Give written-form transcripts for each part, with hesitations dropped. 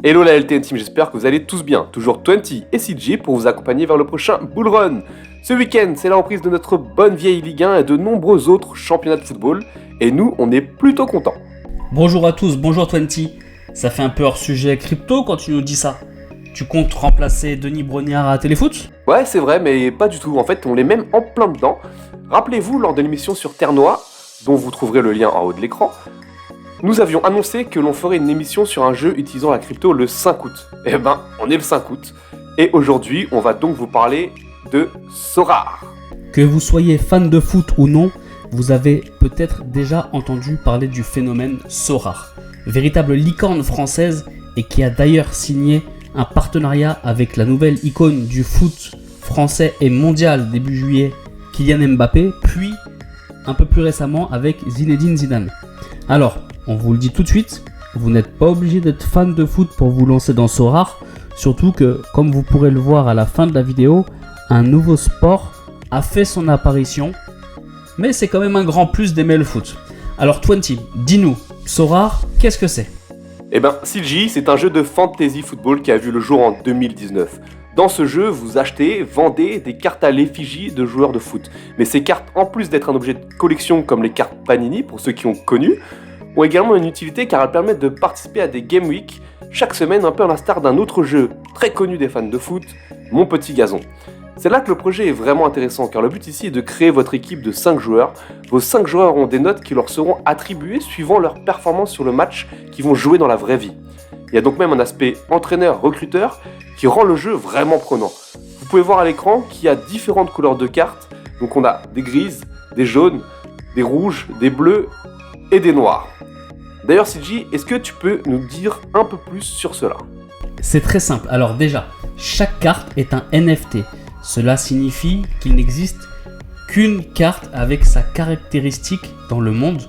Hello la LTN Team, j'espère que vous allez tous bien. Toujours 20 et CJ pour vous accompagner vers le prochain Bull Run. Ce week-end, c'est la reprise de notre bonne vieille Ligue 1 et de nombreux autres championnats de football. Et nous, on est plutôt contents. Bonjour à tous, bonjour 20. Ça fait un peu hors sujet crypto quand tu nous dis ça. Tu comptes remplacer Denis Brognard à Téléfoot ? Ouais, c'est vrai, mais pas du tout. En fait, on est même en plein dedans. Rappelez-vous, lors de l'émission sur Terre Noire, dont vous trouverez le lien en haut de l'écran, nous avions annoncé que l'on ferait une émission sur un jeu utilisant la crypto le 5 août. Eh ben, on est le 5 août. Et aujourd'hui, on va donc vous parler de Sorare. Que vous soyez fan de foot ou non, vous avez peut-être déjà entendu parler du phénomène Sorare. Véritable licorne française et qui a d'ailleurs signé un partenariat avec la nouvelle icône du foot français et mondial début juillet, Kylian Mbappé, puis un peu plus récemment avec Zinedine Zidane. Alors, on vous le dit tout de suite, vous n'êtes pas obligé d'être fan de foot pour vous lancer dans Sorare, surtout que, comme vous pourrez le voir à la fin de la vidéo, un nouveau sport a fait son apparition, mais c'est quand même un grand plus d'aimer le foot. Alors 20, dis-nous, Sorare, qu'est-ce que c'est ? Eh ben, CJ, c'est un jeu de fantasy football qui a vu le jour en 2019. Dans ce jeu, vous achetez, vendez des cartes à l'effigie de joueurs de foot. Mais ces cartes, en plus d'être un objet de collection comme les cartes Panini, pour ceux qui ont connu, ont également une utilité car elles permettent de participer à des Game Week chaque semaine, un peu à l'instar d'un autre jeu très connu des fans de foot, Mon Petit Gazon. C'est là que le projet est vraiment intéressant car le but ici est de créer votre équipe de 5 joueurs. Vos 5 joueurs ont des notes qui leur seront attribuées suivant leur performance sur le match qu'ils vont jouer dans la vraie vie. Il y a donc même un aspect entraîneur-recruteur qui rend le jeu vraiment prenant. Vous pouvez voir à l'écran qu'il y a différentes couleurs de cartes. Donc on a des grises, des jaunes, des rouges, des bleus et des noirs. D'ailleurs CJ, est-ce que tu peux nous dire un peu plus sur cela ? C'est très simple. Alors déjà, chaque carte est un NFT. Cela signifie qu'il n'existe qu'une carte avec sa caractéristique dans le monde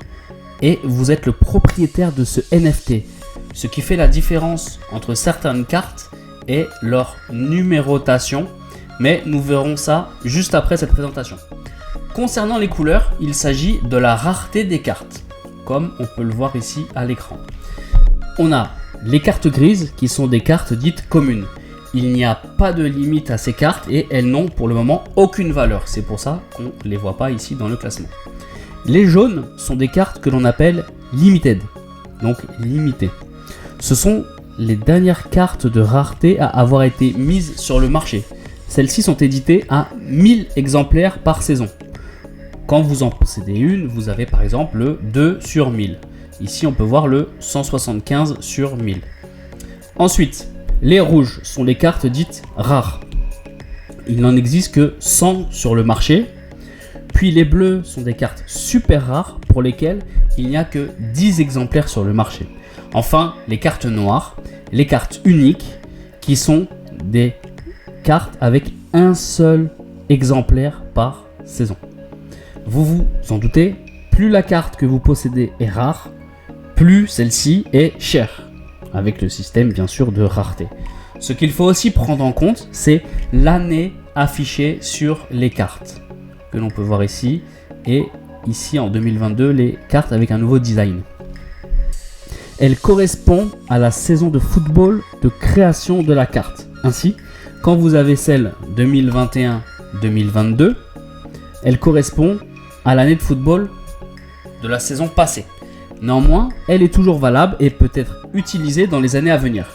et vous êtes le propriétaire de ce NFT. Ce qui fait la différence entre certaines cartes et leur numérotation, mais nous verrons ça juste après cette présentation. Concernant les couleurs, il s'agit de la rareté des cartes, comme on peut le voir ici à l'écran. On a les cartes grises qui sont des cartes dites communes. Il n'y a pas de limite à ces cartes et elles n'ont pour le moment aucune valeur. C'est pour ça qu'on ne les voit pas ici dans le classement. Les jaunes sont des cartes que l'on appelle limited, donc limitées. Ce sont les dernières cartes de rareté à avoir été mises sur le marché. Celles-ci sont éditées à 1000 exemplaires par saison. Quand vous en possédez une, vous avez par exemple le 2 sur 1000. Ici, on peut voir le 175 sur 1000. Ensuite, les rouges sont les cartes dites rares. Il n'en existe que 100 sur le marché. Puis les bleus sont des cartes super rares pour lesquelles il n'y a que 10 exemplaires sur le marché. Enfin, les cartes noires, les cartes uniques qui sont des cartes avec un seul exemplaire par saison. Vous vous en doutez, plus la carte que vous possédez est rare, plus celle-ci est chère, avec le système bien sûr de rareté. Ce qu'il faut aussi prendre en compte, c'est l'année affichée sur les cartes, que l'on peut voir ici, et ici en 2022, les cartes avec un nouveau design. Elle correspond à la saison de football de création de la carte. Ainsi, quand vous avez celle 2021-2022, elle correspond à l'année de football de la saison passée. Néanmoins, elle est toujours valable et peut être utilisée dans les années à venir.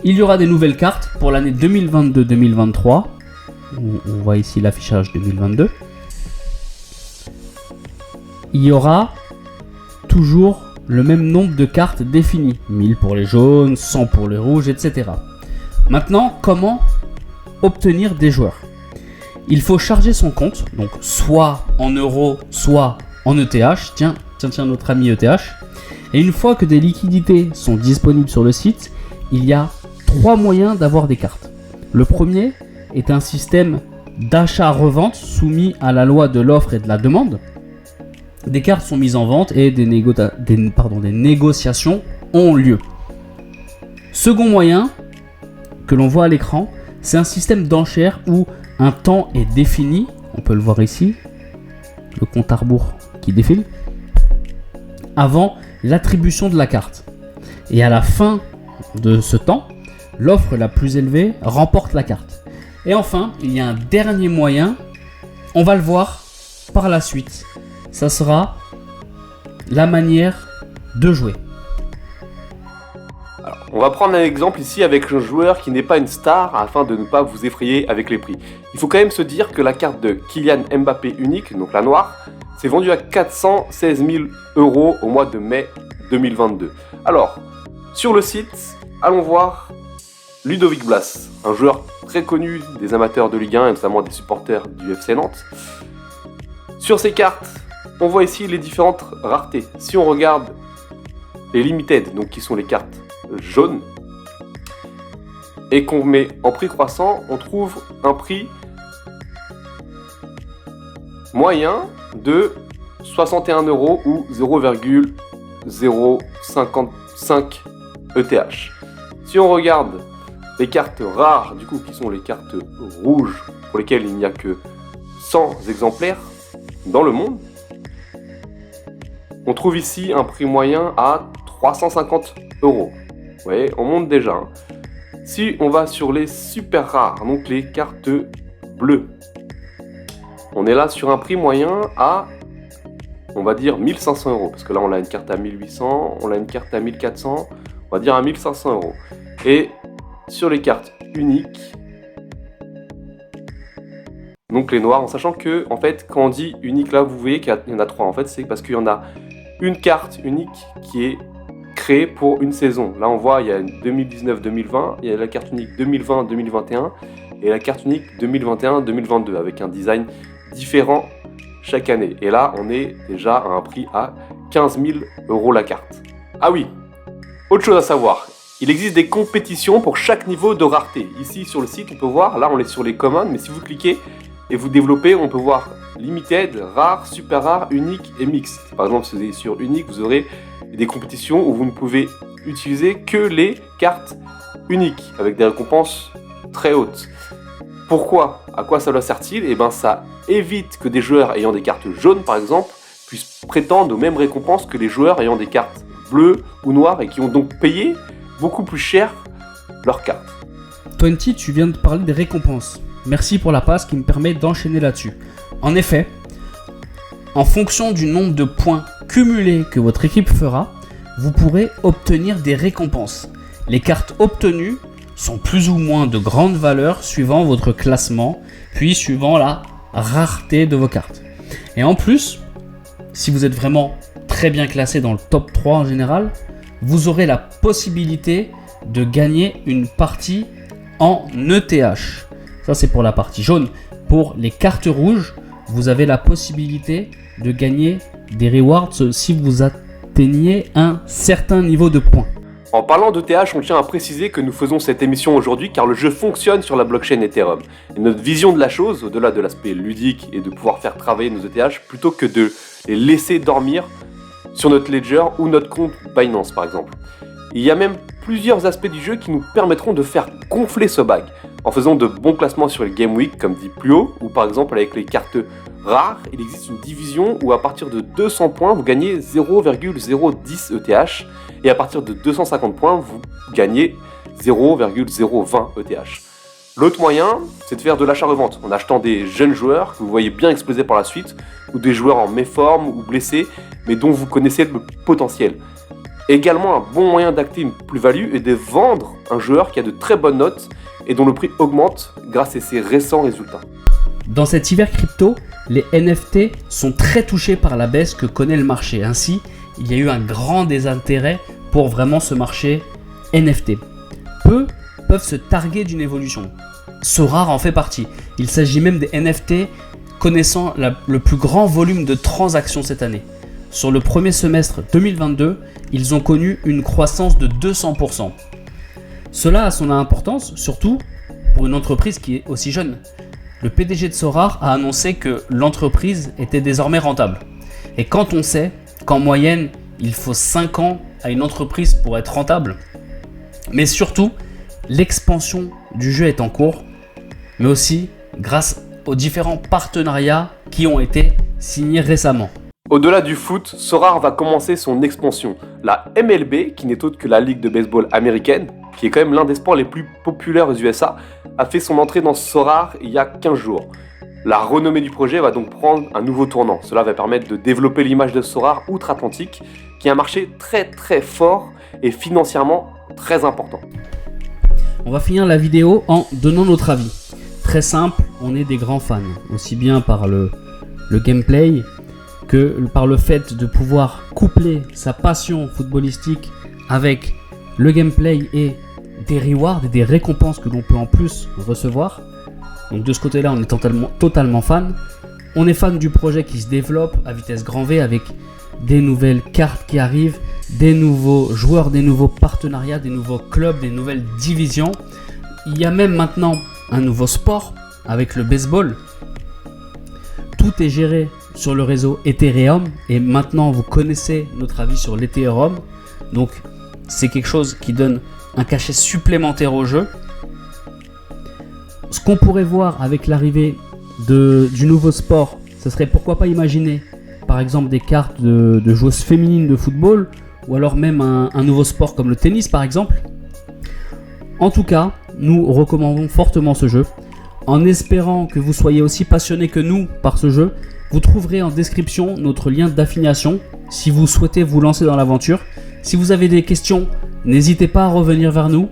Il y aura des nouvelles cartes pour l'année 2022-2023. On voit ici l'affichage 2022. Il y aura toujours le même nombre de cartes définies. 1000 pour les jaunes, 100 pour les rouges, etc. Maintenant, comment obtenir des joueurs ? Il faut charger son compte, donc soit en euros, soit en ETH. Tiens, notre ami ETH. Et une fois que des liquidités sont disponibles sur le site, il y a 3 moyens d'avoir des cartes. Le premier est un système d'achat-revente soumis à la loi de l'offre et de la demande. Des cartes sont mises en vente et des négociations ont lieu. Second moyen que l'on voit à l'écran, c'est un système d'enchères où un temps est défini. On peut le voir ici, le compte à rebours qui défile, avant l'attribution de la carte. Et à la fin de ce temps, l'offre la plus élevée remporte la carte. Et enfin, il y a un dernier moyen, on va le voir par la suite. Ça sera la manière de jouer. Alors, on va prendre un exemple ici avec un joueur qui n'est pas une star afin de ne pas vous effrayer avec les prix. Il faut quand même se dire que la carte de Kylian Mbappé unique, donc la noire, s'est vendue à 416 000 € au mois de mai 2022. Alors, sur le site, allons voir Ludovic Blas, un joueur très connu des amateurs de Ligue 1 et notamment des supporters du FC Nantes. Sur ces cartes, on voit ici les différentes raretés. Si on regarde les limited, donc qui sont les cartes jaunes, et qu'on met en prix croissant, on trouve un prix moyen de 61 € ou 0,055 ETH. Si on regarde les cartes rares, du coup, qui sont les cartes rouges, pour lesquelles il n'y a que 100 exemplaires dans le monde, on trouve ici un prix moyen à 350 €. Vous voyez, on monte déjà. Hein. Si on va sur les super rares, donc les cartes bleues, on est là sur un prix moyen à, on va dire, 1500 €. Parce que là, on a une carte à 1800, on a une carte à 1400, on va dire à 1500 €. Et sur les cartes uniques, donc les noirs, en sachant que, en fait, quand on dit unique, là, vous voyez qu'il y en a 3. En fait, c'est parce qu'il y en a une carte unique qui est créée pour une saison. Là, on voit, il y a 2019-2020, il y a la carte unique 2020-2021 et la carte unique 2021-2022 avec un design différent chaque année. Et là, on est déjà à un prix à 15 000 € la carte. Ah oui, autre chose à savoir, il existe des compétitions pour chaque niveau de rareté. Ici, sur le site, on peut voir, là, on est sur les communs, mais si vous cliquez et vous développez, on peut voir limited, rare, super rare, unique et mix. Par exemple, si vous êtes sur unique, vous aurez des compétitions où vous ne pouvez utiliser que les cartes uniques avec des récompenses très hautes. Pourquoi ? À quoi ça sert-il ? Eh bien, ça évite que des joueurs ayant des cartes jaunes, par exemple, puissent prétendre aux mêmes récompenses que les joueurs ayant des cartes bleues ou noires et qui ont donc payé beaucoup plus cher leurs cartes. 20, tu viens de parler des récompenses. Merci pour la passe qui me permet d'enchaîner là-dessus. En effet, en fonction du nombre de points cumulés que votre équipe fera, vous pourrez obtenir des récompenses. Les cartes obtenues sont plus ou moins de grande valeur suivant votre classement, puis suivant la rareté de vos cartes. Et en plus, si vous êtes vraiment très bien classé dans le top 3 en général, vous aurez la possibilité de gagner une partie en ETH. Ça, c'est pour la partie jaune. Pour les cartes rouges, vous avez la possibilité de gagner des rewards si vous atteignez un certain niveau de points. En parlant d'ETH, on tient à préciser que nous faisons cette émission aujourd'hui car le jeu fonctionne sur la blockchain Ethereum. Et notre vision de la chose, au-delà de l'aspect ludique et de pouvoir faire travailler nos ETH, plutôt que de les laisser dormir sur notre ledger ou notre compte Binance par exemple. Il y a même plusieurs aspects du jeu qui nous permettront de faire gonfler ce bag en faisant de bons classements sur les Game Week comme dit plus haut, ou par exemple avec les cartes rares, il existe une division où à partir de 200 points vous gagnez 0,010 ETH et à partir de 250 points vous gagnez 0,020 ETH. L'autre moyen, c'est de faire de l'achat-revente en achetant des jeunes joueurs que vous voyez bien exploser par la suite, ou des joueurs en méforme ou blessés, mais dont vous connaissez le potentiel. Également, un bon moyen d'acter une plus-value est de vendre un joueur qui a de très bonnes notes et dont le prix augmente grâce à ses récents résultats. Dans cet hiver crypto, les NFT sont très touchés par la baisse que connaît le marché. Ainsi, il y a eu un grand désintérêt pour vraiment ce marché NFT. Peu peuvent se targuer d'une évolution. Sorare en fait partie. Il s'agit même des NFT connaissant le plus grand volume de transactions cette année. Sur le premier semestre 2022, ils ont connu une croissance de 200%. Cela a son importance, surtout pour une entreprise qui est aussi jeune. Le PDG de Sorare a annoncé que l'entreprise était désormais rentable. Et quand on sait qu'en moyenne, il faut 5 ans à une entreprise pour être rentable, mais surtout, l'expansion du jeu est en cours, mais aussi grâce aux différents partenariats qui ont été signés récemment. Au-delà du foot, Sorare va commencer son expansion. La MLB, qui n'est autre que la ligue de baseball américaine, qui est quand même l'un des sports les plus populaires aux USA, a fait son entrée dans Sorare il y a 15 jours. La renommée du projet va donc prendre un nouveau tournant. Cela va permettre de développer l'image de Sorare outre-Atlantique, qui est un marché très très fort et financièrement très important. On va finir la vidéo en donnant notre avis. Très simple, on est des grands fans, aussi bien par le gameplay que par le fait de pouvoir coupler sa passion footballistique avec le gameplay et des rewards et des récompenses que l'on peut en plus recevoir. Donc de ce côté-là, on est totalement fan. On est fan du projet qui se développe à vitesse grand V avec des nouvelles cartes qui arrivent, des nouveaux joueurs, des nouveaux partenariats, des nouveaux clubs, des nouvelles divisions. Il y a même maintenant un nouveau sport avec le baseball. Tout est géré sur le réseau Ethereum et maintenant vous connaissez notre avis sur l'Ethereum. Donc c'est quelque chose qui donne un cachet supplémentaire au jeu. Ce qu'on pourrait voir avec l'arrivée du nouveau sport, ce serait pourquoi pas imaginer par exemple des cartes de joueuses féminines de football ou alors même un nouveau sport comme le tennis par exemple. En tout cas, nous recommandons fortement ce jeu. En espérant que vous soyez aussi passionné que nous par ce jeu, vous trouverez en description notre lien d'affiliation si vous souhaitez vous lancer dans l'aventure. Si vous avez des questions, n'hésitez pas à revenir vers nous.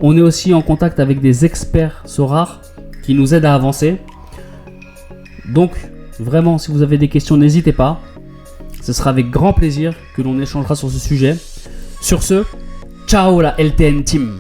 On est aussi en contact avec des experts Sorare qui nous aident à avancer. Donc vraiment, si vous avez des questions, n'hésitez pas. Ce sera avec grand plaisir que l'on échangera sur ce sujet. Sur ce, ciao la LTN Team!